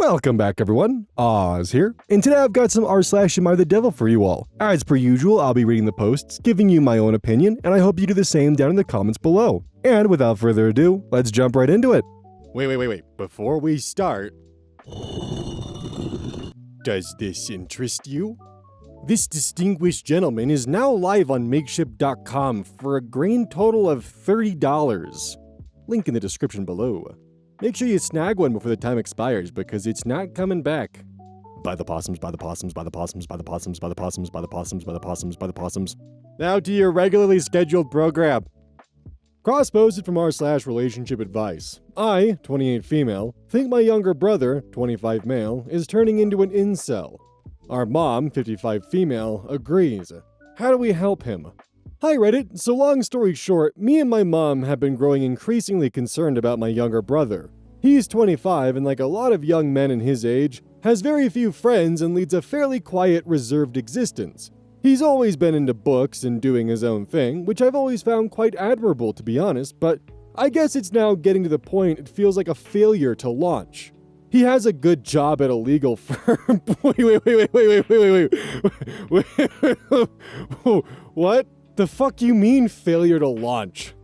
Welcome back, everyone. Oz here, and today I've got some r/AmITheDevil for you all. As per usual, I'll be reading the posts, giving you my own opinion, and I hope you do the same down in the comments below. And without further ado, let's jump right into it. Wait. Before we start, does this interest you? This distinguished gentleman is now live on Makeshift.com for a grand total of $30. Link in the description below. Make sure you snag one before the time expires because it's not coming back. By the possums, by the possums, by the possums, by the possums, by the possums, by the possums, by the possums, by the possums. Now to your regularly scheduled program. Cross-posted from r/relationship advice. I, 28 female, think my younger brother, 25 male, is turning into an incel. Our mom, 55 female, agrees. How do we help him? Hi Reddit, so long story short, me and my mom have been growing increasingly concerned about my younger brother. He's 25 and like a lot of young men in his age, has very few friends and leads a fairly quiet, reserved existence. He's always been into books and doing his own thing, which I've always found quite admirable to be honest, but I guess it's now getting to the point it feels like a failure to launch. He has a good job at a legal firm. Wait. What? The fuck you mean failure to launch?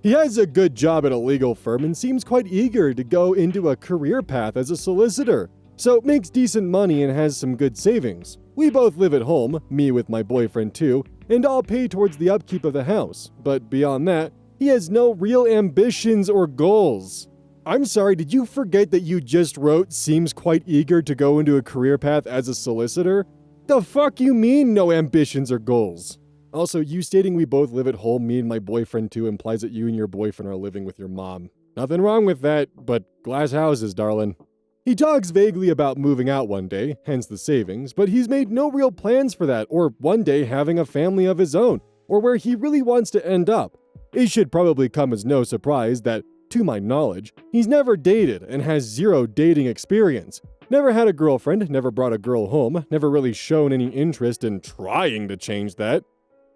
He has a good job at a legal firm and seems quite eager to go into a career path as a solicitor. So makes decent money and has some good savings. We both live at home, me with my boyfriend too, and I'll pay towards the upkeep of the house. But beyond that, he has no real ambitions or goals. I'm sorry, did you forget that you just wrote seems quite eager to go into a career path as a solicitor? The fuck you mean no ambitions or goals? Also, you stating we both live at home, me and my boyfriend too, implies that you and your boyfriend are living with your mom. Nothing wrong with that, but glass houses, darling. He talks vaguely about moving out one day, hence the savings, but he's made no real plans for that, or one day having a family of his own, or where he really wants to end up. It should probably come as no surprise that, to my knowledge, he's never dated and has zero dating experience. Never had a girlfriend, never brought a girl home, never really shown any interest in trying to change that.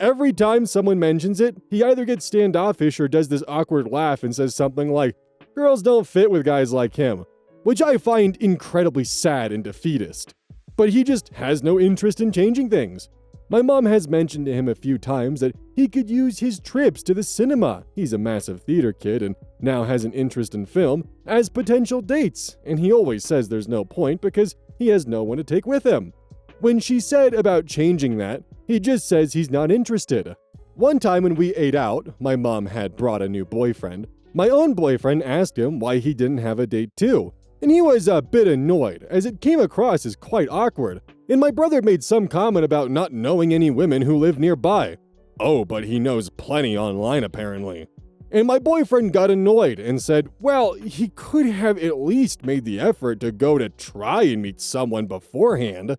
Every time someone mentions it, he either gets standoffish or does this awkward laugh and says something like, "Girls don't fit with guys like him," which I find incredibly sad and defeatist. But he just has no interest in changing things. My mom has mentioned to him a few times that he could use his trips to the cinema, he's a massive theater kid and now has an interest in film, as potential dates, and he always says there's no point because he has no one to take with him. When she said about changing that, he just says he's not interested. One time when we ate out, my mom had brought a new boyfriend. My own boyfriend asked him why he didn't have a date too, and he was a bit annoyed as it came across as quite awkward. And my brother made some comment about not knowing any women who live nearby. Oh, but he knows plenty online apparently. And my boyfriend got annoyed and said, well, he could have at least made the effort to go to try and meet someone beforehand.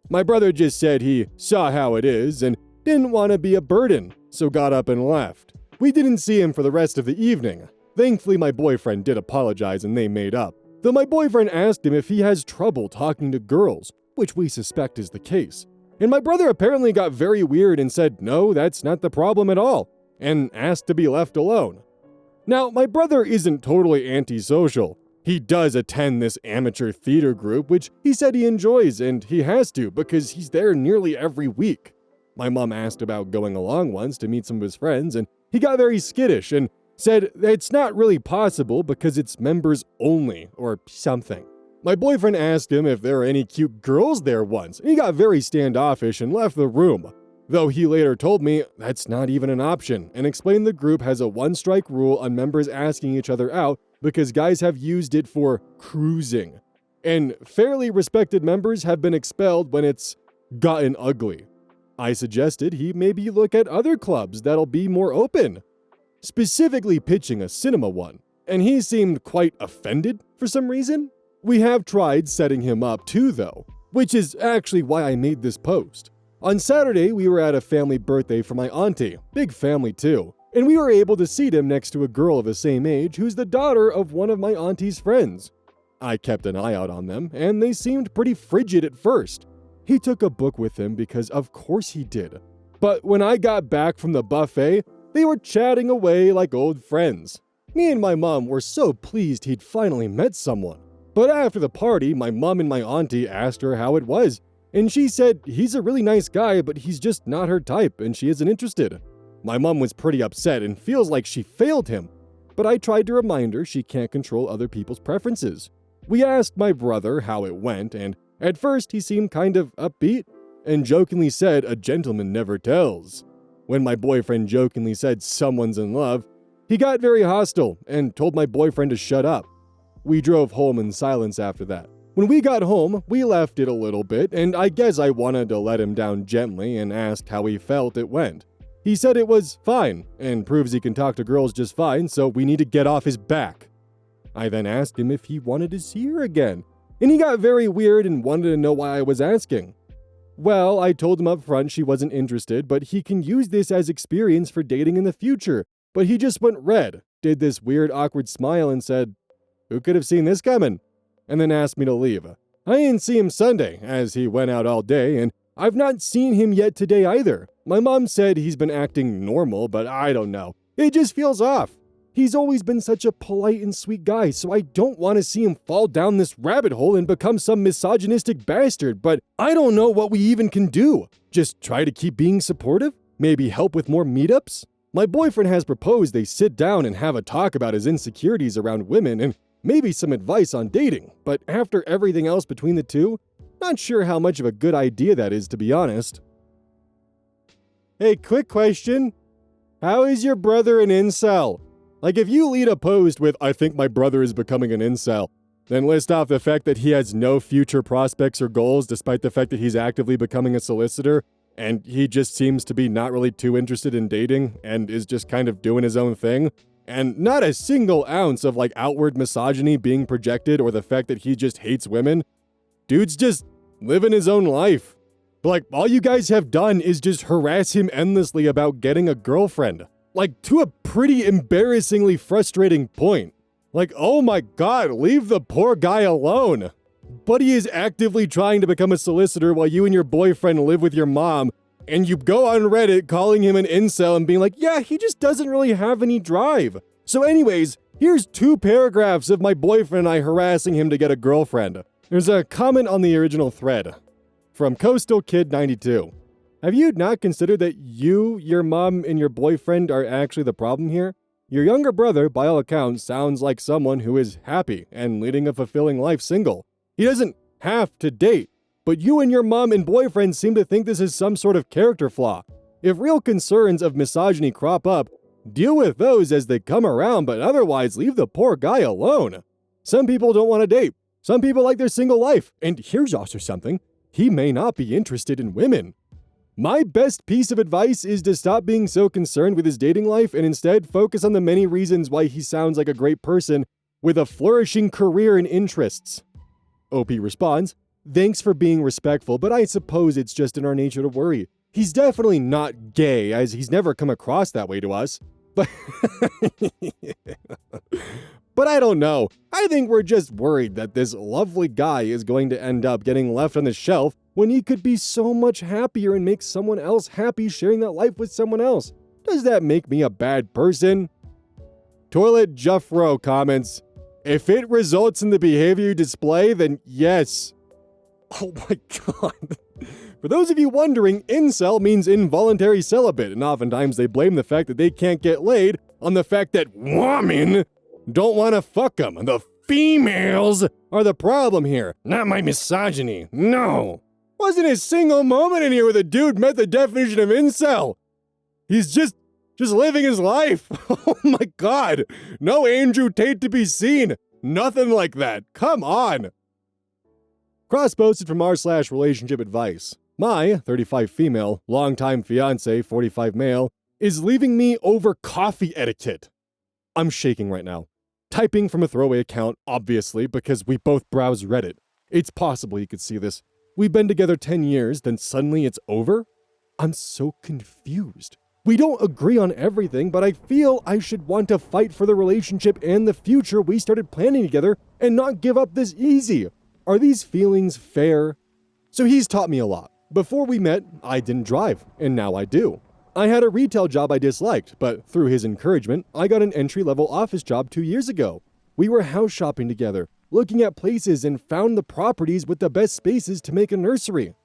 My brother just said he saw how it is and didn't want to be a burden, so got up and left. We didn't see him for the rest of the evening. Thankfully, my boyfriend did apologize and they made up. Though my boyfriend asked him if he has trouble talking to girls, which we suspect is the case. And my brother apparently got very weird and said, no, that's not the problem at all, and asked to be left alone. Now, my brother isn't totally antisocial. He does attend this amateur theater group, which he said he enjoys, and he has to because he's there nearly every week. My mom asked about going along once to meet some of his friends, and he got very skittish and said it's not really possible because it's members only, or something. My boyfriend asked him if there are any cute girls there once, and he got very standoffish and left the room. Though he later told me that's not even an option, and explained the group has a one-strike rule on members asking each other out because guys have used it for cruising. And fairly respected members have been expelled when it's gotten ugly. I suggested he maybe look at other clubs that'll be more open, specifically pitching a cinema one, and he seemed quite offended for some reason. We have tried setting him up too though, which is actually why I made this post. On Saturday, we were at a family birthday for my auntie, big family too, and we were able to seat him next to a girl of the same age who's the daughter of one of my auntie's friends. I kept an eye out on them, and they seemed pretty frigid at first. He took a book with him because of course he did. But when I got back from the buffet, they were chatting away like old friends. Me and my mom were so pleased he'd finally met someone. But after the party, my mom and my auntie asked her how it was, and she said he's a really nice guy, but he's just not her type and she isn't interested. My mom was pretty upset and feels like she failed him, but I tried to remind her she can't control other people's preferences. We asked my brother how it went, and at first he seemed kind of upbeat and jokingly said a gentleman never tells. When my boyfriend jokingly said someone's in love, he got very hostile and told my boyfriend to shut up. We drove home in silence after that. When we got home, we left it a little bit, and I guess I wanted to let him down gently and asked how he felt it went. He said it was fine, and proves he can talk to girls just fine, so we need to get off his back. I then asked him if he wanted to see her again, and he got very weird and wanted to know why I was asking. Well, I told him up front she wasn't interested, but he can use this as experience for dating in the future. But he just went red, did this weird awkward smile and said, "Who could have seen this coming?" And then asked me to leave. I didn't see him Sunday, as he went out all day, and I've not seen him yet today either. My mom said he's been acting normal, but I don't know. It just feels off. He's always been such a polite and sweet guy, so I don't want to see him fall down this rabbit hole and become some misogynistic bastard, but I don't know what we even can do. Just try to keep being supportive? Maybe help with more meetups? My boyfriend has proposed they sit down and have a talk about his insecurities around women and maybe some advice on dating, but after everything else between the two, not sure how much of a good idea that is, to be honest. Hey, quick question. How is your brother an incel? Like, if you lead a post with, "I think my brother is becoming an incel," then list off the fact that he has no future prospects or goals despite the fact that he's actively becoming a solicitor, and he just seems to be not really too interested in dating and is just kind of doing his own thing, and not a single ounce of like outward misogyny being projected or the fact that he just hates women. Dude's just living his own life. But like, all you guys have done is just harass him endlessly about getting a girlfriend. Like, to a pretty embarrassingly frustrating point. Like, oh my god, leave the poor guy alone. Buddy is actively trying to become a solicitor while you and your boyfriend live with your mom, and you go on Reddit calling him an incel and being like, yeah, he just doesn't really have any drive. So anyways, here's 2 paragraphs of my boyfriend and I harassing him to get a girlfriend. There's a comment on the original thread from Coastal Kid 92. Have you not considered that you, your mom, and your boyfriend are actually the problem here? Your younger brother, by all accounts, sounds like someone who is happy and leading a fulfilling life single. He doesn't have to date, but you and your mom and boyfriend seem to think this is some sort of character flaw. If real concerns of misogyny crop up, deal with those as they come around, but otherwise leave the poor guy alone. Some people don't want to date. Some people like their single life. And here's also something. He may not be interested in women. My best piece of advice is to stop being so concerned with his dating life and instead focus on the many reasons why he sounds like a great person with a flourishing career and interests. OP responds, "Thanks for being respectful, but I suppose it's just in our nature to worry. He's definitely not gay, as he's never come across that way to us. But But I don't know. I think we're just worried that this lovely guy is going to end up getting left on the shelf when he could be so much happier and make someone else happy sharing that life with someone else. Does that make me a bad person?" Toilet Juffro comments, "If it results in the behavior you display, then yes." Oh my god. For those of you wondering, incel means involuntary celibate, and oftentimes they blame the fact that they can't get laid on the fact that women don't want to fuck them. The females are the problem here, not my misogyny. No. Wasn't a single moment in here where the dude met the definition of incel. He's just living his life. Oh my god. No Andrew Tate to be seen. Nothing like that. Come on. Cross-posted from r/relationship advice. My 35 female, longtime fiance, 45 male, is leaving me over coffee etiquette. I'm shaking right now. Typing from a throwaway account, obviously, because we both browse Reddit. It's possible you could see this. We've been together 10 years, then suddenly it's over? I'm so confused. We don't agree on everything, but I feel I should want to fight for the relationship and the future we started planning together and not give up this easy. Are these feelings fair? So he's taught me a lot. Before we met, I didn't drive, and now I do. I had a retail job I disliked, but through his encouragement, I got an entry-level office job 2 years ago. We were house shopping together, looking at places and found the properties with the best spaces to make a nursery.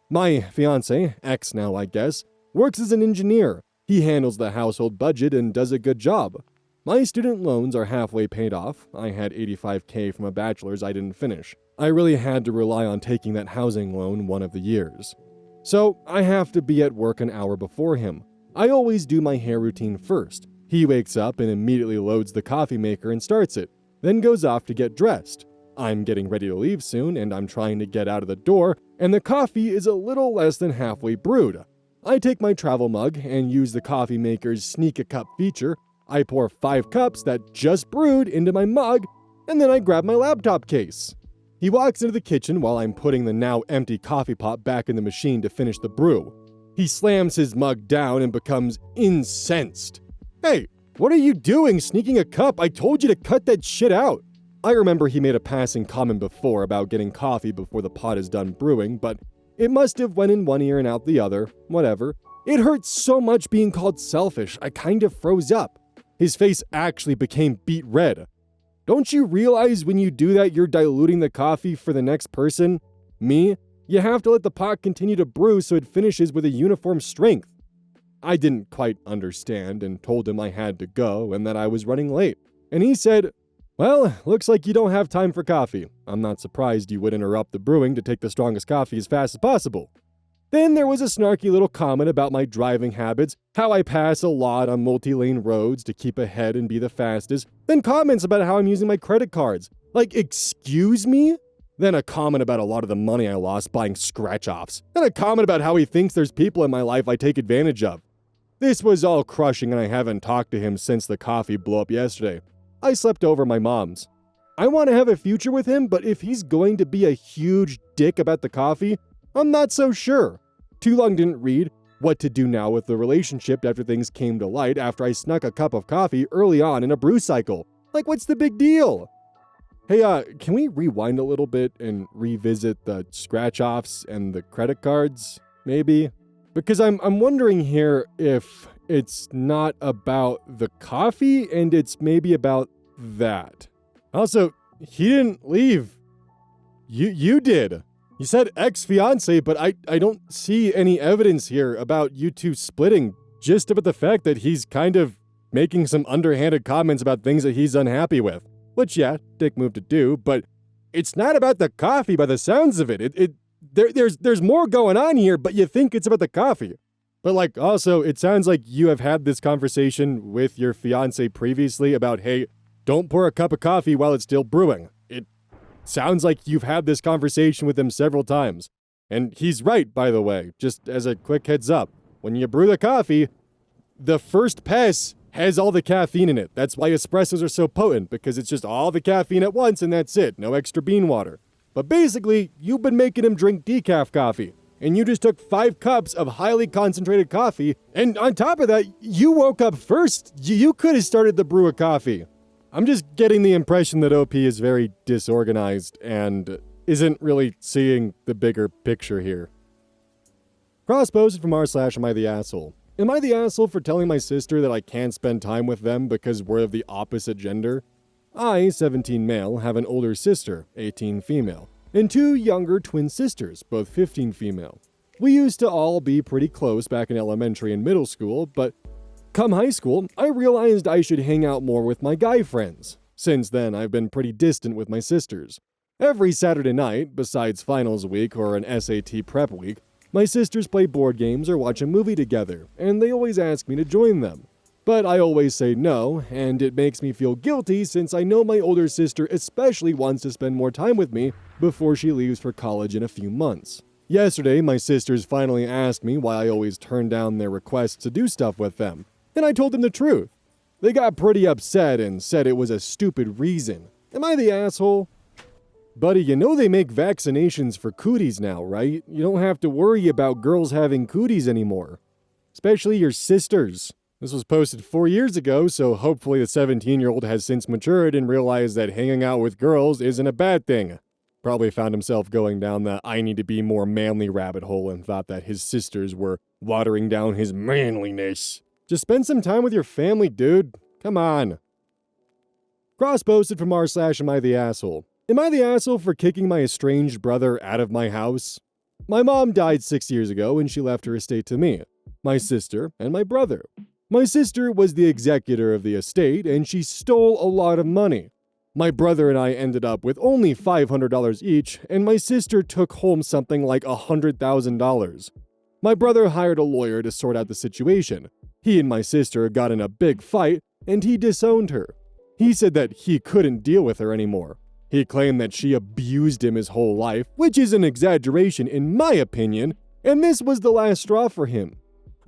My fiance, ex now I guess, works as an engineer. He handles the household budget and does a good job. My student loans are halfway paid off. I had $85K from a bachelor's I didn't finish. I really had to rely on taking that housing loan one of the years. So I have to be at work an hour before him. I always do my hair routine first. He wakes up and immediately loads the coffee maker and starts it, then goes off to get dressed. I'm getting ready to leave soon and I'm trying to get out of the door, and the coffee is a little less than halfway brewed. I take my travel mug and use the coffee maker's sneak a cup feature. I pour 5 cups that just brewed into my mug, and then I grab my laptop case. He walks into the kitchen while I'm putting the now empty coffee pot back in the machine to finish the brew. He slams his mug down and becomes incensed. Hey, what are you doing sneaking a cup? I told you to cut that shit out. I remember he made a passing comment before about getting coffee before the pot is done brewing, but it must have went in one ear and out the other, whatever. It hurt so much being called selfish, I kind of froze up. His face actually became beet red. Don't you realize when you do that you're diluting the coffee for the next person? Me? You have to let the pot continue to brew so it finishes with a uniform strength. I didn't quite understand and told him I had to go and that I was running late. And he said, well, looks like you don't have time for coffee. I'm not surprised you would interrupt the brewing to take the strongest coffee as fast as possible. Then there was a snarky little comment about my driving habits, how I pass a lot on multi-lane roads to keep ahead and be the fastest, then comments about how I'm using my credit cards. Like, excuse me? Then a comment about a lot of the money I lost buying scratch-offs. Then a comment about how he thinks there's people in my life I take advantage of. This was all crushing and I haven't talked to him since the coffee blew up yesterday. I slept over at my mom's. I want to have a future with him, but if he's going to be a huge dick about the coffee, I'm not so sure. Too long didn't read what to do now with the relationship after things came to light after I snuck a cup of coffee early on in a brew cycle. Like, what's the big deal? Hey, can we rewind a little bit and revisit the scratch-offs and the credit cards, maybe? Because I'm wondering here if it's not about the coffee and it's maybe about that. Also, he didn't leave. You did. You said ex-fiance, but I don't see any evidence here about you two splitting, just about the fact that he's kind of making some underhanded comments about things that he's unhappy with. Which, yeah, dick move to do, but it's not about the coffee by the sounds of it. There's more going on here, but you think it's about the coffee. But like, also, it sounds like you have had this conversation with your fiance previously about, hey, don't pour a cup of coffee while it's still brewing. It sounds like you've had this conversation with him several times. And he's right, by the way, just as a quick heads up. When you brew the coffee, the first pass has all the caffeine in it. That's why espressos are so potent, because it's just all the caffeine at once and that's it. No extra bean water. But basically, you've been making him drink decaf coffee. And you just took 5 cups of highly concentrated coffee, and on top of that, you woke up first. You could have started the brew of coffee. I'm just getting the impression that OP is very disorganized and isn't really seeing the bigger picture here. Cross-posted from r/AmITheAsshole. Am I the asshole for telling my sister that I can't spend time with them because we're of the opposite gender? I, 17 male, have an older sister, 18 female. And 2 younger twin sisters, both 15 female. We used to all be pretty close back in elementary and middle school, but come high school, I realized I should hang out more with my guy friends. Since then, I've been pretty distant with my sisters. Every Saturday night, besides finals week or an SAT prep week, my sisters play board games or watch a movie together, and they always ask me to join them. But I always say no, and it makes me feel guilty since I know my older sister especially wants to spend more time with me before she leaves for college in a few months. Yesterday, my sisters finally asked me why I always turn down their requests to do stuff with them, and I told them the truth. They got pretty upset and said it was a stupid reason. Am I the asshole? Buddy, you know they make vaccinations for cooties now, right? You don't have to worry about girls having cooties anymore. Especially your sisters. This was posted 4 years ago, so hopefully the 17-year-old has since matured and realized that hanging out with girls isn't a bad thing. Probably found himself going down the I need to be more manly rabbit hole and thought that his sisters were watering down his manliness. Just spend some time with your family, dude. Come on. Cross-posted from r/AmITheAsshole. Am I the asshole for kicking my estranged brother out of my house? My mom died 6 years ago and she left her estate to me, my sister, and my brother. My sister was the executor of the estate and she stole a lot of money. My brother and I ended up with only $500 each, and my sister took home something like $100,000. My brother hired a lawyer to sort out the situation. He and my sister got in a big fight, and he disowned her. He said that he couldn't deal with her anymore. He claimed that she abused him his whole life, which is an exaggeration in my opinion, and this was the last straw for him.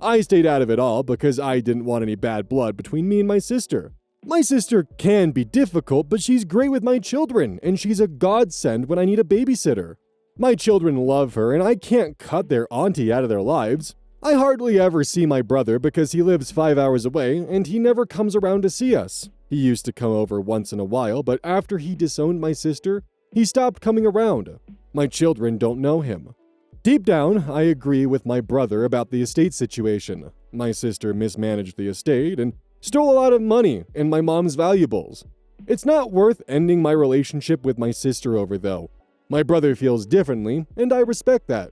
I stayed out of it all because I didn't want any bad blood between me and my sister. My sister can be difficult, but she's great with my children, and she's a godsend when I need a babysitter. My children love her, and I can't cut their auntie out of their lives. I hardly ever see my brother because he lives 5 hours away, and he never comes around to see us. He used to come over once in a while, but after he disowned my sister, he stopped coming around. My children don't know him. Deep down, I agree with my brother about the estate situation. My sister mismanaged the estate and stole a lot of money and my mom's valuables. It's not worth ending my relationship with my sister over, though. My brother feels differently, and I respect that.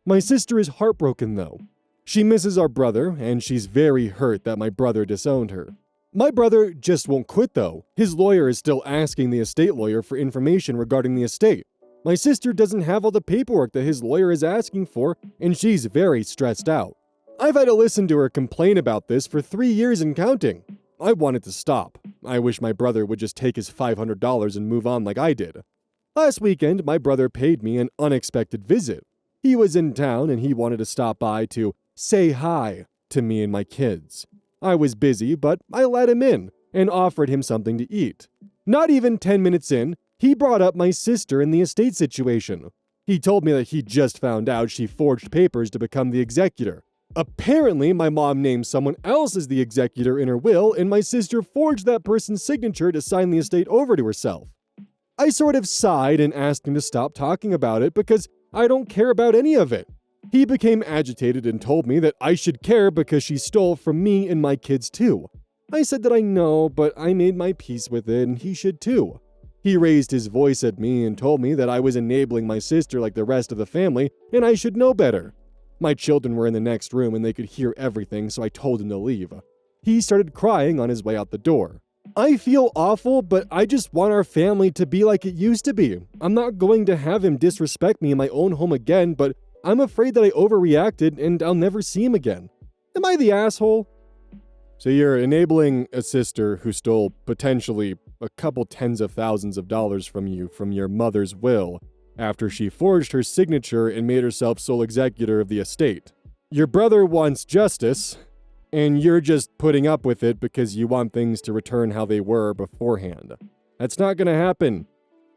My sister is heartbroken, though. She misses our brother, and she's very hurt that my brother disowned her. My brother just won't quit, though. His lawyer is still asking the estate lawyer for information regarding the estate. My sister doesn't have all the paperwork that his lawyer is asking for, and she's very stressed out. I've had to listen to her complain about this for 3 years and counting. I wanted to stop. I wish my brother would just take his $500 and move on like I did. Last weekend, my brother paid me an unexpected visit. He was in town and he wanted to stop by to say hi to me and my kids. I was busy, but I let him in and offered him something to eat. Not even 10 minutes in, he brought up my sister and the estate situation. He told me that he just found out she forged papers to become the executor. Apparently, my mom named someone else as the executor in her will, and my sister forged that person's signature to sign the estate over to herself. I sort of sighed and asked him to stop talking about it because I don't care about any of it. He became agitated and told me that I should care because she stole from me and my kids too. I said that I know, but I made my peace with it and he should too. He raised his voice at me and told me that I was enabling my sister like the rest of the family and I should know better. My children were in the next room and they could hear everything, so I told him to leave. He started crying on his way out the door. I feel awful, but I just want our family to be like it used to be. I'm not going to have him disrespect me in my own home again, but I'm afraid that I overreacted and I'll never see him again. Am I the asshole? So you're enabling a sister who stole potentially a couple tens of thousands of dollars from you from your mother's will after she forged her signature and made herself sole executor of the estate. Your brother wants justice, and you're just putting up with it because you want things to return how they were beforehand. That's not going to happen.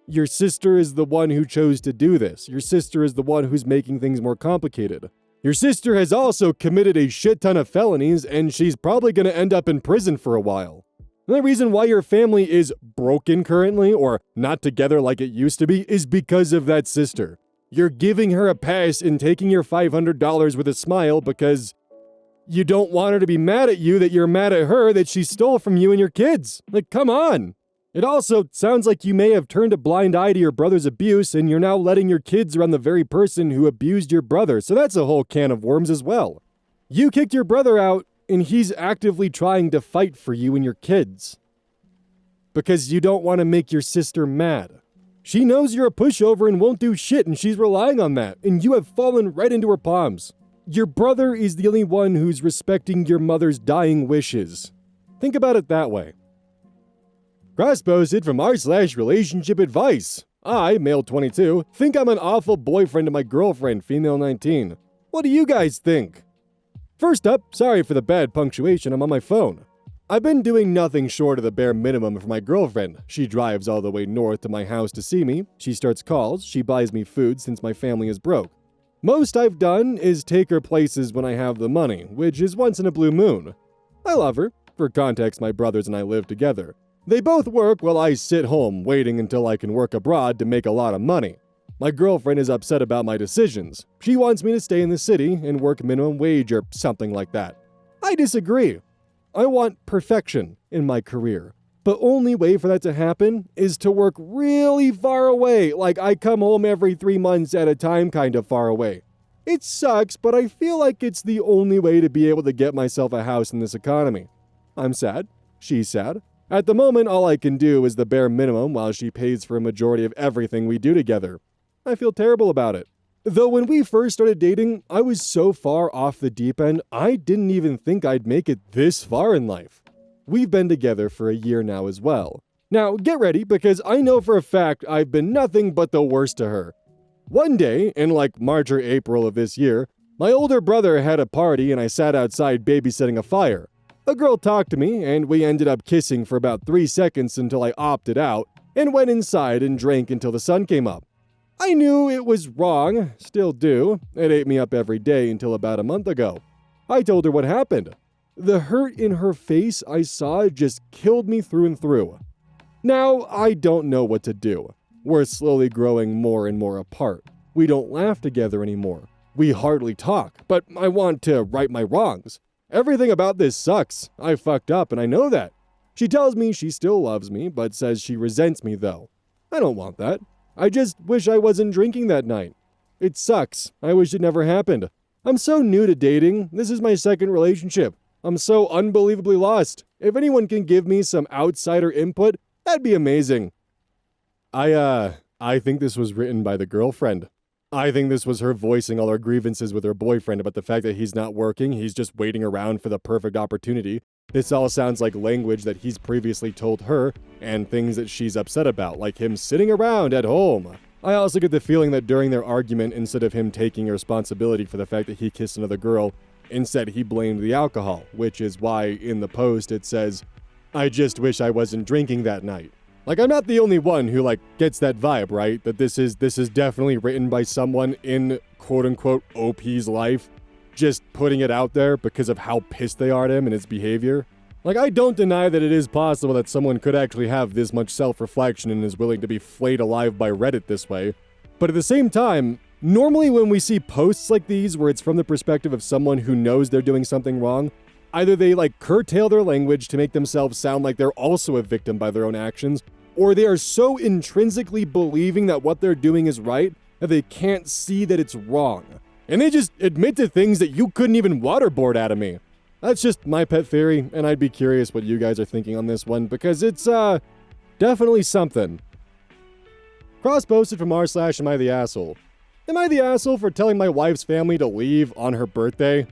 Your sister is the one who chose to do this. Your sister is the one who's making things more complicated. Your sister has also committed a shit ton of felonies, and she's probably going to end up in prison for a while. And the reason why your family is broken currently, or not together like it used to be, is because of that sister. You're giving her a pass and taking your $500 with a smile because you don't want her to be mad at you that you're mad at her that she stole from you and your kids. Like, come on. It also sounds like you may have turned a blind eye to your brother's abuse and you're now letting your kids around the very person who abused your brother, so that's a whole can of worms as well. You kicked your brother out and he's actively trying to fight for you and your kids because you don't want to make your sister mad. She knows you're a pushover and won't do shit, and she's relying on that, and you have fallen right into her palms. Your brother is the only one who's respecting your mother's dying wishes. Think about it that way. Cross-posted from r/relationship advice. I, male 22, think I'm an awful boyfriend to my girlfriend, female 19. What do you guys think? First up, sorry for the bad punctuation, I'm on my phone. I've been doing nothing short of the bare minimum for my girlfriend. She drives all the way north to my house to see me, she starts calls, she buys me food since my family is broke. Most I've done is take her places when I have the money, which is once in a blue moon. I love her. For context, my brothers and I live together. They both work while I sit home waiting until I can work abroad to make a lot of money. My girlfriend is upset about my decisions. She wants me to stay in the city and work minimum wage or something like that. I disagree. I want perfection in my career. But only way for that to happen is to work really far away, like I come home every 3 months at a time kind of far away. It sucks, but I feel like it's the only way to be able to get myself a house in this economy. I'm sad. She's sad. At the moment, all I can do is the bare minimum while she pays for a majority of everything we do together. I feel terrible about it. Though when we first started dating, I was so far off the deep end, I didn't even think I'd make it this far in life. We've been together for a year now as well. Now, get ready, because I know for a fact I've been nothing but the worst to her. One day, in like March or April of this year, my older brother had a party and I sat outside babysitting a fire. A girl talked to me and we ended up kissing for about 3 seconds until I opted out and went inside and drank until the sun came up. I knew it was wrong, still do. It ate me up every day until about a month ago. I told her what happened. The hurt in her face I saw just killed me through and through. Now, I don't know what to do. We're slowly growing more and more apart. We don't laugh together anymore. We hardly talk, but I want to right my wrongs. Everything about this sucks. I fucked up and I know that. She tells me she still loves me, but says she resents me though. I don't want that. I just wish I wasn't drinking that night. It sucks. I wish it never happened. I'm so new to dating. This is my second relationship. I'm so unbelievably lost. If anyone can give me some outsider input, that'd be amazing. I think this was written by the girlfriend. I think this was her voicing all her grievances with her boyfriend about the fact that he's not working, he's just waiting around for the perfect opportunity. This all sounds like language that he's previously told her, and things that she's upset about, like him sitting around at home. I also get the feeling that during their argument, instead of him taking responsibility for the fact that he kissed another girl, instead he blamed the alcohol, which is why in the post it says, "I just wish I wasn't drinking that night." Like, I'm not the only one who, gets that vibe, right? That this is definitely written by someone in quote-unquote OP's life, just putting it out there because of how pissed they are at him and his behavior. I don't deny that it is possible that someone could actually have this much self-reflection and is willing to be flayed alive by Reddit this way. But at the same time, normally when we see posts like these where it's from the perspective of someone who knows they're doing something wrong, either they curtail their language to make themselves sound like they're also a victim by their own actions, or they are so intrinsically believing that what they're doing is right that they can't see that it's wrong. And they just admit to things that you couldn't even waterboard out of me. That's just my pet theory, and I'd be curious what you guys are thinking on this one, because it's, definitely something. Cross-posted from r/AmITheAsshole. Am I the asshole for telling my wife's family to leave on her birthday?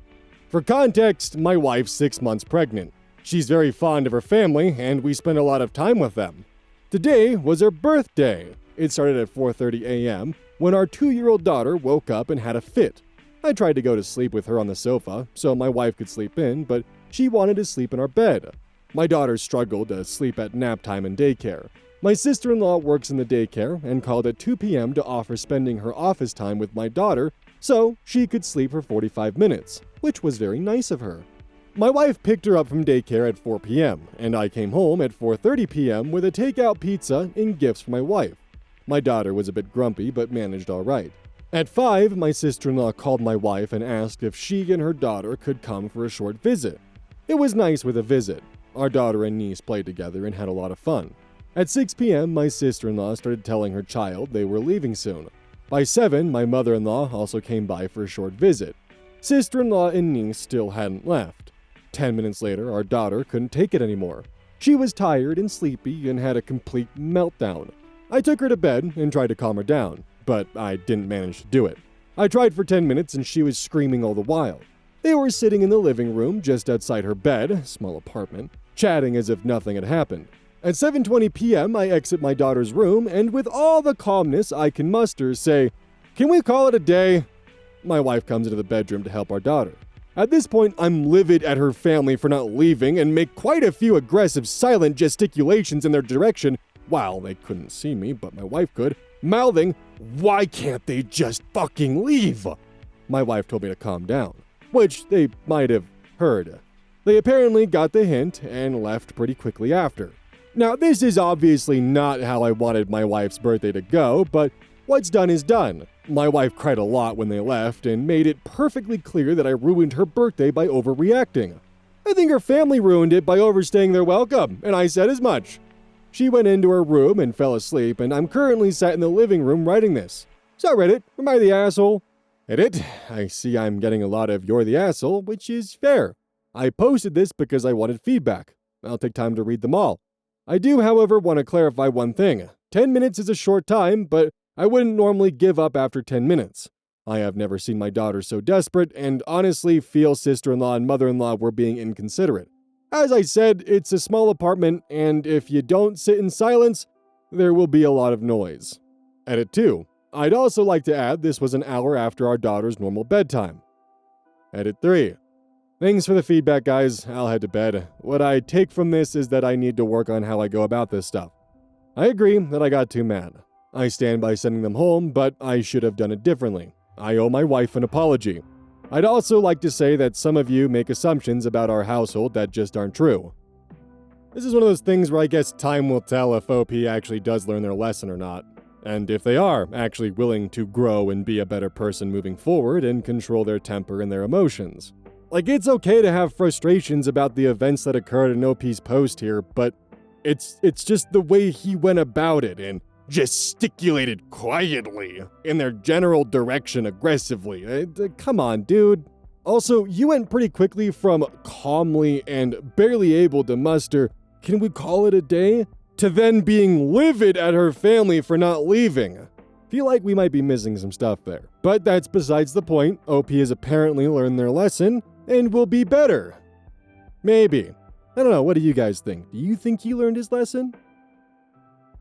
For context, my wife's 6 months pregnant. She's very fond of her family, and we spend a lot of time with them. Today was her birthday. It started at 4:30 a.m. when our 2-year-old daughter woke up and had a fit. I tried to go to sleep with her on the sofa so my wife could sleep in, but she wanted to sleep in our bed. My daughter struggled to sleep at nap time in daycare. My sister-in-law works in the daycare and called at 2 p.m. to offer spending her office time with my daughter so she could sleep for 45 minutes, which was very nice of her. My wife picked her up from daycare at 4 p.m., and I came home at 4:30 p.m. with a takeout pizza and gifts for my wife. My daughter was a bit grumpy, but managed all right. At 5, my sister-in-law called my wife and asked if she and her daughter could come for a short visit. It was nice with a visit. Our daughter and niece played together and had a lot of fun. At 6 p.m., my sister-in-law started telling her child they were leaving soon. By 7, my mother-in-law also came by for a short visit. Sister-in-law and niece still hadn't left. 10 minutes later, our daughter couldn't take it anymore. She was tired and sleepy and had a complete meltdown. I took her to bed and tried to calm her down, but I didn't manage to do it. I tried for 10 minutes and she was screaming all the while. They were sitting in the living room just outside her bed, small apartment, chatting as if nothing had happened. At 7:20 p.m., I exit my daughter's room and with all the calmness I can muster say, "Can we call it a day?" My wife comes into the bedroom to help our daughter. At this point, I'm livid at her family for not leaving and make quite a few aggressive silent gesticulations in their direction, while they couldn't see me, but my wife could, mouthing, "Why can't they just fucking leave?" My wife told me to calm down, which they might have heard. They apparently got the hint and left pretty quickly after. Now, this is obviously not how I wanted my wife's birthday to go, but what's done is done. My wife cried a lot when they left and made it perfectly clear that I ruined her birthday by overreacting. I think her family ruined it by overstaying their welcome, and I said as much. She went into her room and fell asleep, and I'm currently sat in the living room writing this. So Reddit, am I the asshole? Edit, I see I'm getting a lot of you're the asshole, which is fair. I posted this because I wanted feedback. I'll take time to read them all. I do, however, want to clarify one thing. 10 minutes is a short time, but I wouldn't normally give up after 10 minutes. I have never seen my daughter so desperate, and honestly feel sister-in-law and mother-in-law were being inconsiderate. As I said, it's a small apartment, and if you don't sit in silence, there will be a lot of noise. Edit 2. I'd also like to add this was an hour after our daughter's normal bedtime. Edit 3. Thanks for the feedback, guys. I'll head to bed. What I take from this is that I need to work on how I go about this stuff. I agree that I got too mad. I stand by sending them home, but I should have done it differently. I owe my wife an apology. I'd also like to say that some of you make assumptions about our household that just aren't true. This is one of those things where I guess time will tell if OP actually does learn their lesson or not. And if they are actually willing to grow and be a better person moving forward and control their temper and their emotions. Like, it's okay to have frustrations about the events that occurred in OP's post here, but it's just the way he went about it and gesticulated quietly in their general direction aggressively. Come on, dude. Also, you went pretty quickly from calmly and barely able to muster, can we call it a day, to then being livid at her family for not leaving. Feel like we might be missing some stuff there. But that's besides the point. OP has apparently learned their lesson and will be better. Maybe. I don't know, what do you guys think? Do you think he learned his lesson?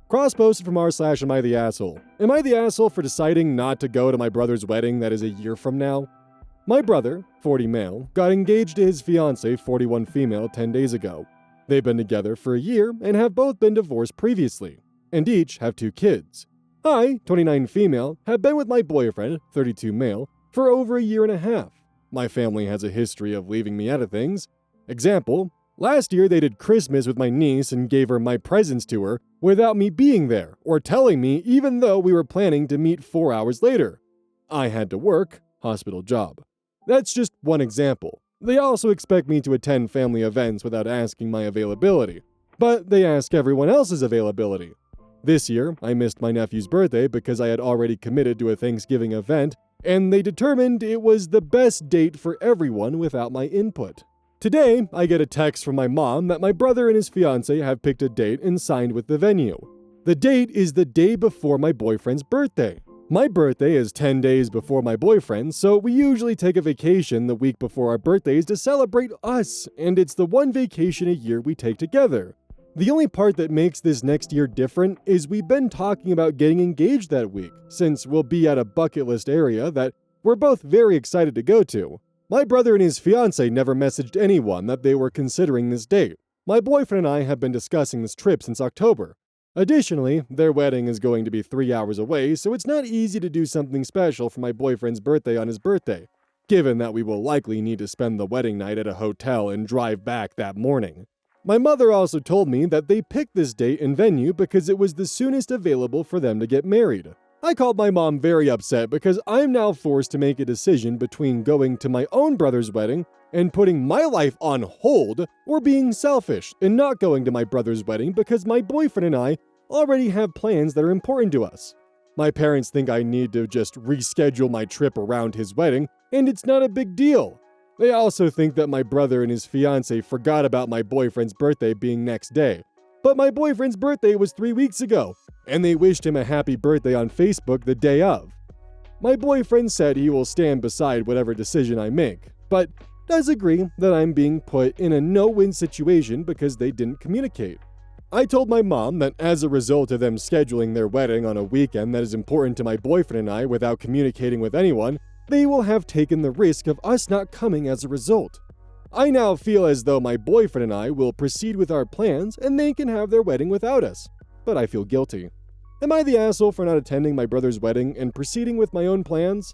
Cross-posted from r/AmITheAsshole. Am I the asshole for deciding not to go to my brother's wedding that is a year from now? My brother, 40 male, got engaged to his fiancée, 41 female, 10 days ago. They've been together for a year and have both been divorced previously, and each have 2 kids. I, 29 female, have been with my boyfriend, 32 male, for over a year and a half. My family has a history of leaving me out of things. Example, last year they did Christmas with my niece and gave her my presents to her without me being there or telling me, even though we were planning to meet 4 hours later. I had to work, hospital job. That's just one example. They also expect me to attend family events without asking my availability, but they ask everyone else's availability. This year, I missed my nephew's birthday because I had already committed to a Thanksgiving event, and they determined it was the best date for everyone without my input. Today, I get a text from my mom that my brother and his fiancée have picked a date and signed with the venue. The date is the day before my boyfriend's birthday. My birthday is 10 days before my boyfriend's, so we usually take a vacation the week before our birthdays to celebrate us, and it's the one vacation a year we take together. The only part that makes this next year different is we've been talking about getting engaged that week, since we'll be at a bucket list area that we're both very excited to go to. My brother and his fiancée never messaged anyone that they were considering this date. My boyfriend and I have been discussing this trip since October. Additionally, their wedding is going to be 3 hours away, so it's not easy to do something special for my boyfriend's birthday on his birthday, given that we will likely need to spend the wedding night at a hotel and drive back that morning. My mother also told me that they picked this date and venue because it was the soonest available for them to get married. I called my mom very upset because I'm now forced to make a decision between going to my own brother's wedding and putting my life on hold, or being selfish and not going to my brother's wedding because my boyfriend and I already have plans that are important to us. My parents think I need to just reschedule my trip around his wedding, and it's not a big deal. They also think that my brother and his fiancée forgot about my boyfriend's birthday being next day. But my boyfriend's birthday was 3 weeks ago, and they wished him a happy birthday on Facebook the day of. My boyfriend said he will stand beside whatever decision I make, but does agree that I'm being put in a no-win situation because they didn't communicate. I told my mom that as a result of them scheduling their wedding on a weekend that is important to my boyfriend and I without communicating with anyone, they will have taken the risk of us not coming as a result. I now feel as though my boyfriend and I will proceed with our plans and they can have their wedding without us, but I feel guilty. Am I the asshole for not attending my brother's wedding and proceeding with my own plans?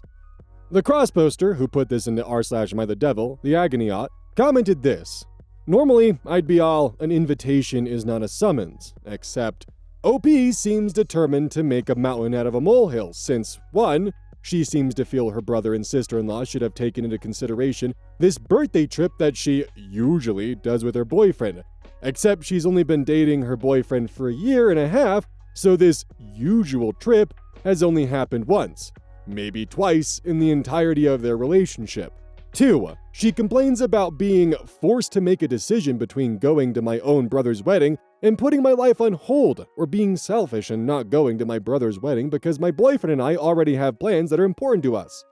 The cross-poster, who put this into r/AmITheDevil, the agonyot, commented this. Normally, I'd be all, an invitation is not a summons, except OP seems determined to make a mountain out of a molehill since 1. she seems to feel her brother and sister-in-law should have taken into consideration this birthday trip that she usually does with her boyfriend. Except she's only been dating her boyfriend for a year and a half, so this usual trip has only happened once, maybe twice in the entirety of their relationship. 2. She complains about being forced to make a decision between going to my own brother's wedding and putting my life on hold, or being selfish and not going to my brother's wedding because my boyfriend and I already have plans that are important to us.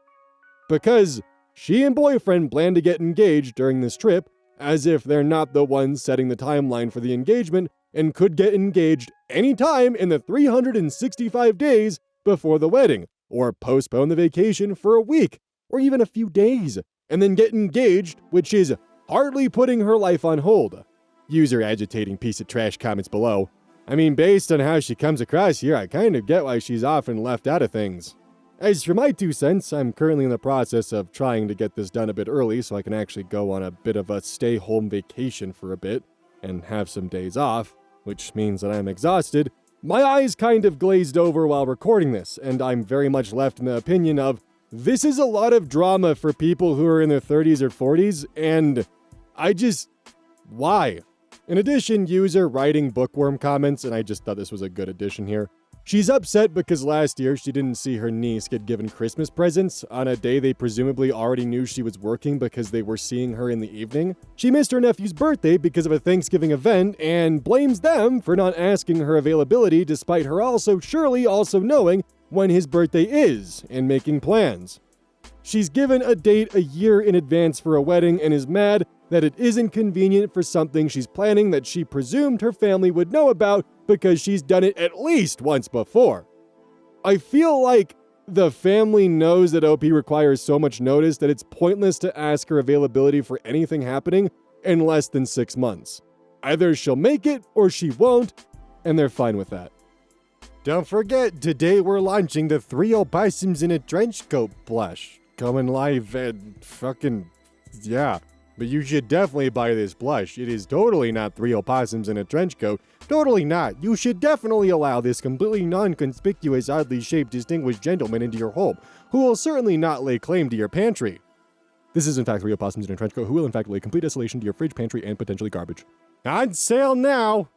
Because she and boyfriend plan to get engaged during this trip, as if they're not the ones setting the timeline for the engagement and could get engaged anytime in the 365 days before the wedding, or postpone the vacation for a week, or even a few days, and then get engaged, which is hardly putting her life on hold. User agitating piece of trash comments below. I mean, based on how she comes across here, I kind of get why she's often left out of things. As for my 2 cents, I'm currently in the process of trying to get this done a bit early so I can actually go on a bit of a stay-home vacation for a bit and have some days off, which means that I'm exhausted. My eyes kind of glazed over while recording this, and I'm very much left in the opinion of, this is a lot of drama for people who are in their 30s or 40s, and why? In addition, user writing bookworm comments, and I just thought this was a good addition here. She's upset because last year she didn't see her niece get given Christmas presents on a day they presumably already knew she was working because they were seeing her in the evening. She missed her nephew's birthday because of a Thanksgiving event and blames them for not asking her availability despite her surely also knowing when his birthday is and making plans. She's given a date a year in advance for a wedding and is mad that it isn't convenient for something she's planning that she presumed her family would know about because she's done it at least once before. I feel like the family knows that OP requires so much notice that it's pointless to ask her availability for anything happening in less than 6 months. Either she'll make it or she won't, and they're fine with that. Don't forget, today we're launching the 3 opossums in a trench coat blush. Coming live and yeah. But you should definitely buy this blush. It is totally not 3 opossums in a trench coat. Totally not. You should definitely allow this completely non-conspicuous, oddly shaped, distinguished gentleman into your home, who will certainly not lay claim to your pantry. This is in fact 3 opossums in a trench coat, who will in fact lay complete desolation to your fridge, pantry, and potentially garbage. On sale now!